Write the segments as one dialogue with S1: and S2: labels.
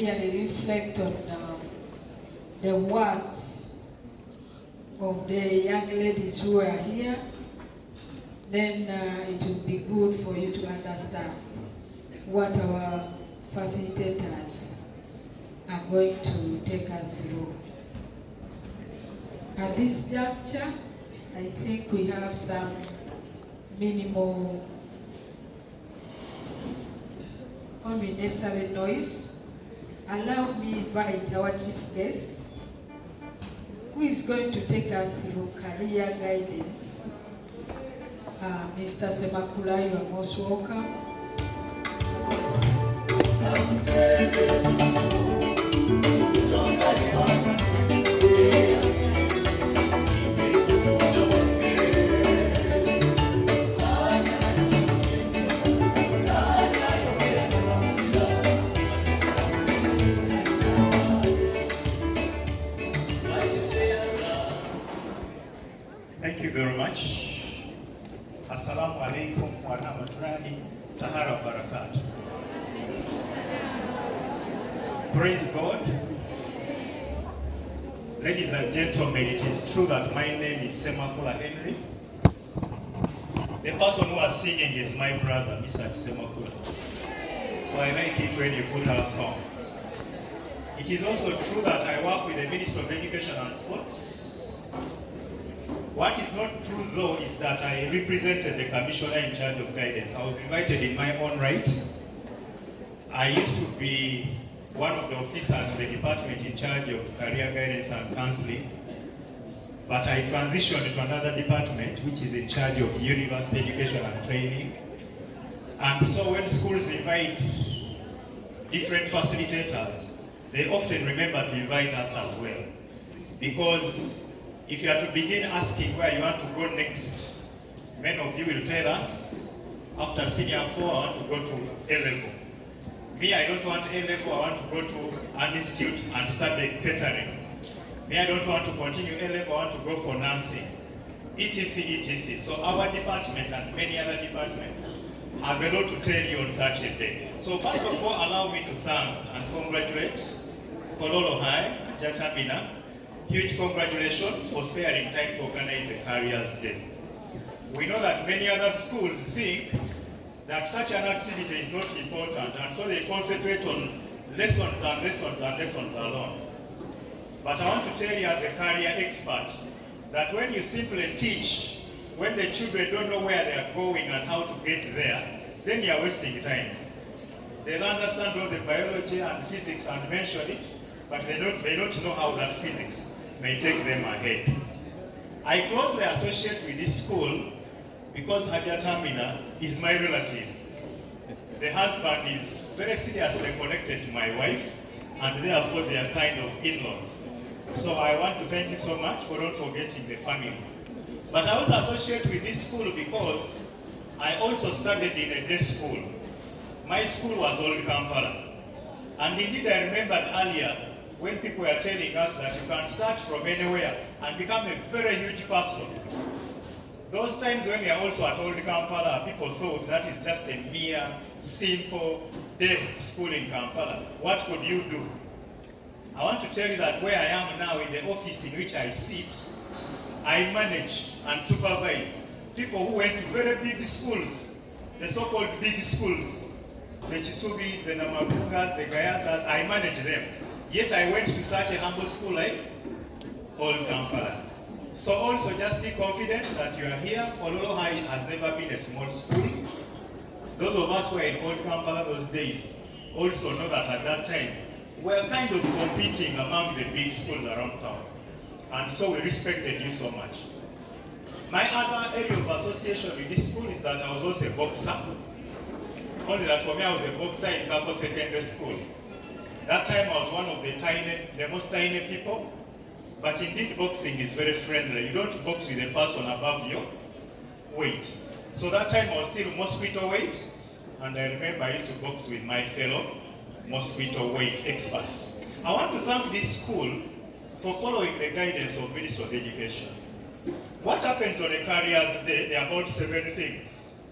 S1: merely reflect on the words of the young ladies who are here, then it would be good for you to understand what our facilitators are going to take us through. At this juncture, I think we have some minimal, unnecessary noise. Allow me invite our chief guest, who is going to take us through career guidance. Mr. Semakula, you are most welcome.
S2: Thank you very much. Assalamu alaikum wa rahmatullahi ta'ala wa barakatuh. Praise God. Ladies and gentlemen, it is true that my name is Semakula Henry. The person who was singing is my brother, Mr. Semakula. So I like it when you put our song. It is also true that I work with the Ministry of Education and Sports. What is not true though is that I represented the commissioner in charge of guidance. I was invited in my own right. I used to be one of the officers in the department in charge of career guidance and counseling. But I transitioned to another department which is in charge of university education and training. And so when schools invite different facilitators, they often remember to invite us as well. Because if you are to begin asking where you want to go next, many of you will tell us, after senior 4, I want to go to A-level. Me, I don't want A-level, I want to go to an institute and study catering. Me, I don't want to continue A-level, I want to go for nursing. etc, etc. So our department and many other departments have a lot to tell you on such a day. So first of all, allow me to thank and congratulate Kololo High and Jatamina. Huge congratulations for sparing time to organize the Careers Day. We know that many other schools think that such an activity is not important, and so they concentrate on lessons and lessons and lessons alone. But I want to tell you as a career expert that when you simply teach, when the children don't know where they are going and how to get there, then you are wasting time. They'll understand all the biology and physics and mention it, but they don't know how that physics may take them ahead. I closely associate with this school because Hajatamina is my relative. The husband is very seriously connected to my wife, and therefore they are kind of in-laws. So I want to thank you so much for not forgetting the family. But I also associate with this school because I also studied in a day school. My school was Old Kampala. And indeed I remembered earlier when people were telling us that you can start from anywhere and become a very huge person. Those times when we are also at Old Kampala, people thought that is just a mere, simple day school in Kampala. What could you do? I want to tell you that where I am now in the office in which I sit, I manage and supervise people who went to very big schools, the so-called big schools, the Chisubis, the Namagungas, the Gayazas. I manage them. Yet I went to such a humble school like Old Kampala. So also just be confident that you are here. Kololo High has never been a small school. Those of us who were in Old Kampala those days also know that at that time we were kind of competing among the big schools around town. And so we respected you so much. My other area of association with this school is that I was also a boxer. Only that for me I was a boxer in Kako Secondary School. That time I was one of the most tiny people. But indeed boxing is very friendly. You don't box with a person above your weight. So that time I was still mosquito weight. And I remember I used to box with my fellow mosquito weight experts. I want to thank this school for following the guidance of Ministry of Education. What happens on a Careers Day? There are about 7 things.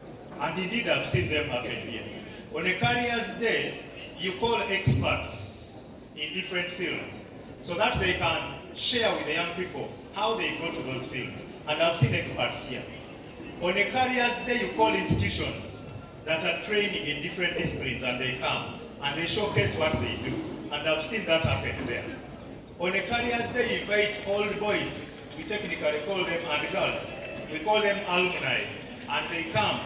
S2: And indeed I've seen them happen here. On a Careers Day, you call experts in different fields so that they can share with the young people how they go to those fields. And I've seen experts here. On a careers day, you call institutions that are training in different disciplines, and they come and they showcase what they do. And I've seen that happen there. On a careers day, you invite all the boys, we technically call them, and girls, we call them alumni, and they come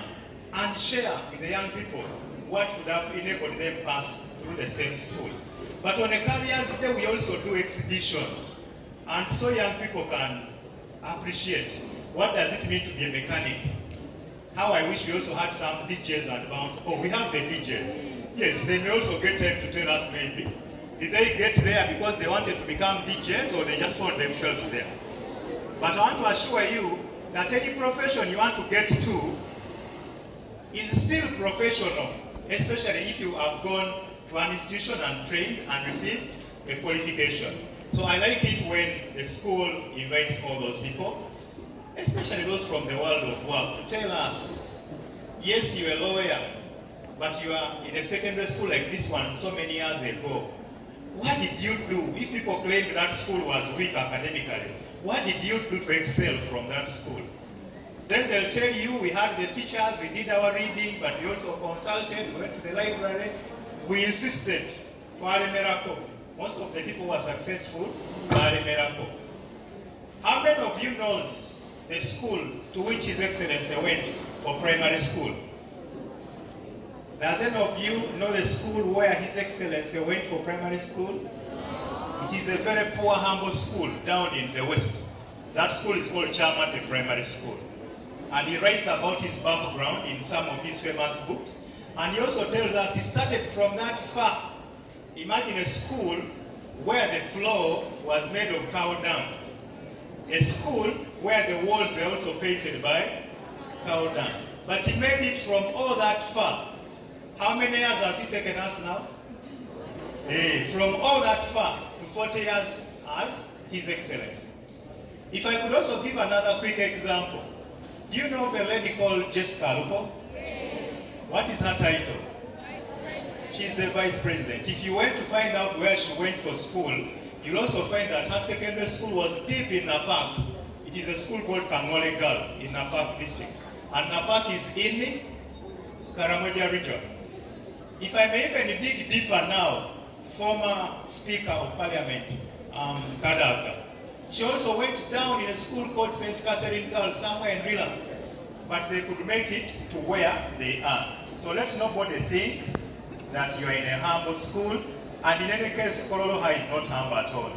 S2: and share with the young people what would have enabled them pass through the same school. But on a careers day, we also do exhibition, and so young people can appreciate what does it mean to be a mechanic. How I wish we also had some DJs and bands. Oh, we have the DJs. Yes, they may also get time to tell us maybe. Did they get there because they wanted to become DJs, or they just found themselves there? But I want to assure you that any profession you want to get to is still professional, especially if you have gone to an institution and trained and received a qualification. So I like it when the school invites all those people, especially those from the world of work, to tell us, yes, you're a lawyer, but you are in a secondary school like this one so many years ago. What did you do? If people claimed that school was weak academically, what did you do to excel from that school? Then they'll tell you, we had the teachers, we did our reading, but we also consulted, we went to the library, we insisted, Twale miracle. Most of the people were successful, Twale miracle. How many of you knows the school to which His Excellency went for primary school? Does any of you know the school where His Excellency went for primary school? It is a very poor, humble school down in the west. That school is called Chamate Primary School. And he writes about his background in some of his famous books. And he also tells us he started from that far. Imagine a school where the floor was made of cow dung. A school where the walls were also painted by cow dung. But he made it from all that far. How many years has he taken us now? From all that far to 40 years as His Excellency. If I could also give another quick example. Do you know of a lady called Jessica Lupo? Yes. What is her title? Vice President. She's the Vice President. If you went to find out where she went for school, you'll also find that her secondary school was deep in Napak. It is a school called Kangole Girls in Napak district. And Napak is in Karamoja region. If I may even dig deeper now, former Speaker of Parliament, Kadaga, she also went down in a school called St. Catherine Girls somewhere in Rila, but they could make it to where they are. So let nobody think that you are in a humble school, and in any case, Kololo High is not humble at all.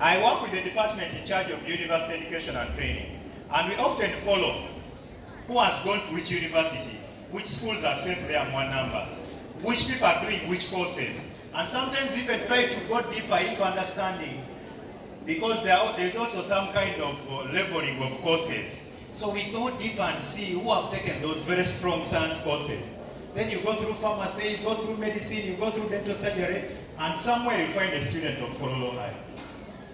S2: I work with the department in charge of university education and training, and we often follow who has gone to which university, which schools are sent there more numbers, which people are doing which courses, and sometimes even try to go deeper into understanding, because there's also some kind of leveling of courses. So we go deeper and see who have taken those very strong science courses. Then you go through pharmacy, you go through medicine, you go through dental surgery, and somewhere you find a student of Kololo High.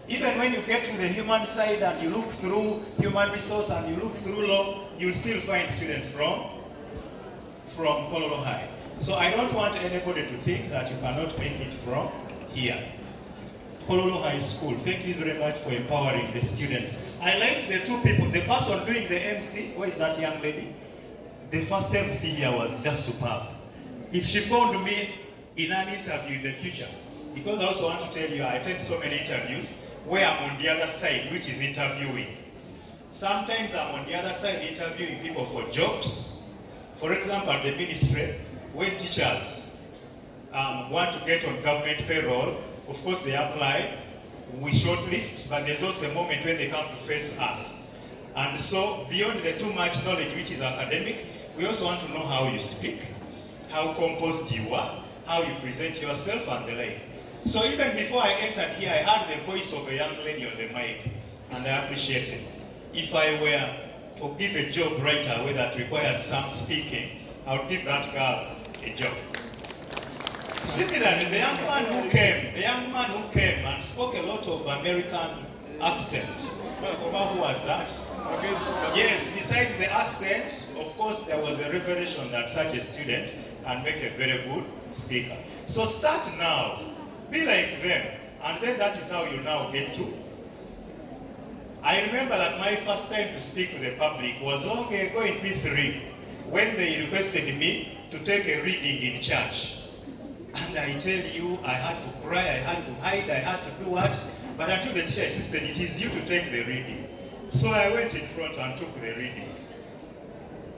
S2: Even when you get to the human side and you look through human resource and you look through law, you'll still find students from Kololo High. So I don't want anybody to think that you cannot make it from here. Kololo High School, thank you very much for empowering the students. I liked the two people, the person doing the MC, where is that young lady? The first MC here was just superb. If she found me in an interview in the future, because I also want to tell you, I attend so many interviews where I'm on the other side, which is interviewing. Sometimes I'm on the other side interviewing people for jobs. For example, at the ministry, when teachers want to get on government payroll, of course they apply, we shortlist, but there's also a moment when they come to face us. And so, beyond the too much knowledge which is academic, we also want to know how you speak, how composed you are, how you present yourself and the like. So even before I entered here, I heard the voice of a young lady on the mic, and I appreciate it. If I were to give a job right away that requires some speaking, I would give that girl a job. Similarly, the young man who came and spoke a lot of American accent. Who was that? Yes, besides the accent, of course, there was a revelation that such a student can make a very good speaker. So start now. Be like them. And then that is how you now get to. I remember that my first time to speak to the public was long ago in P3 when they requested me to take a reading in church. And I tell you, I had to cry, I had to hide, I had to do what? But until the teacher insisted, it is you to take the reading. So I went in front and took the reading.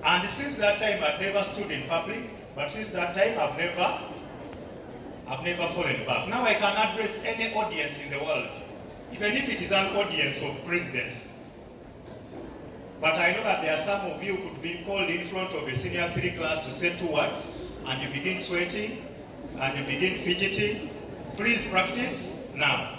S2: And since that time, I've never stood in public, but since that time, I've never fallen back. Now I can address any audience in the world, even if it is an audience of presidents. But I know that there are some of you who could be called in front of a senior 3 class to say 2 words, and you begin sweating, and you begin fidgeting. Please practice now.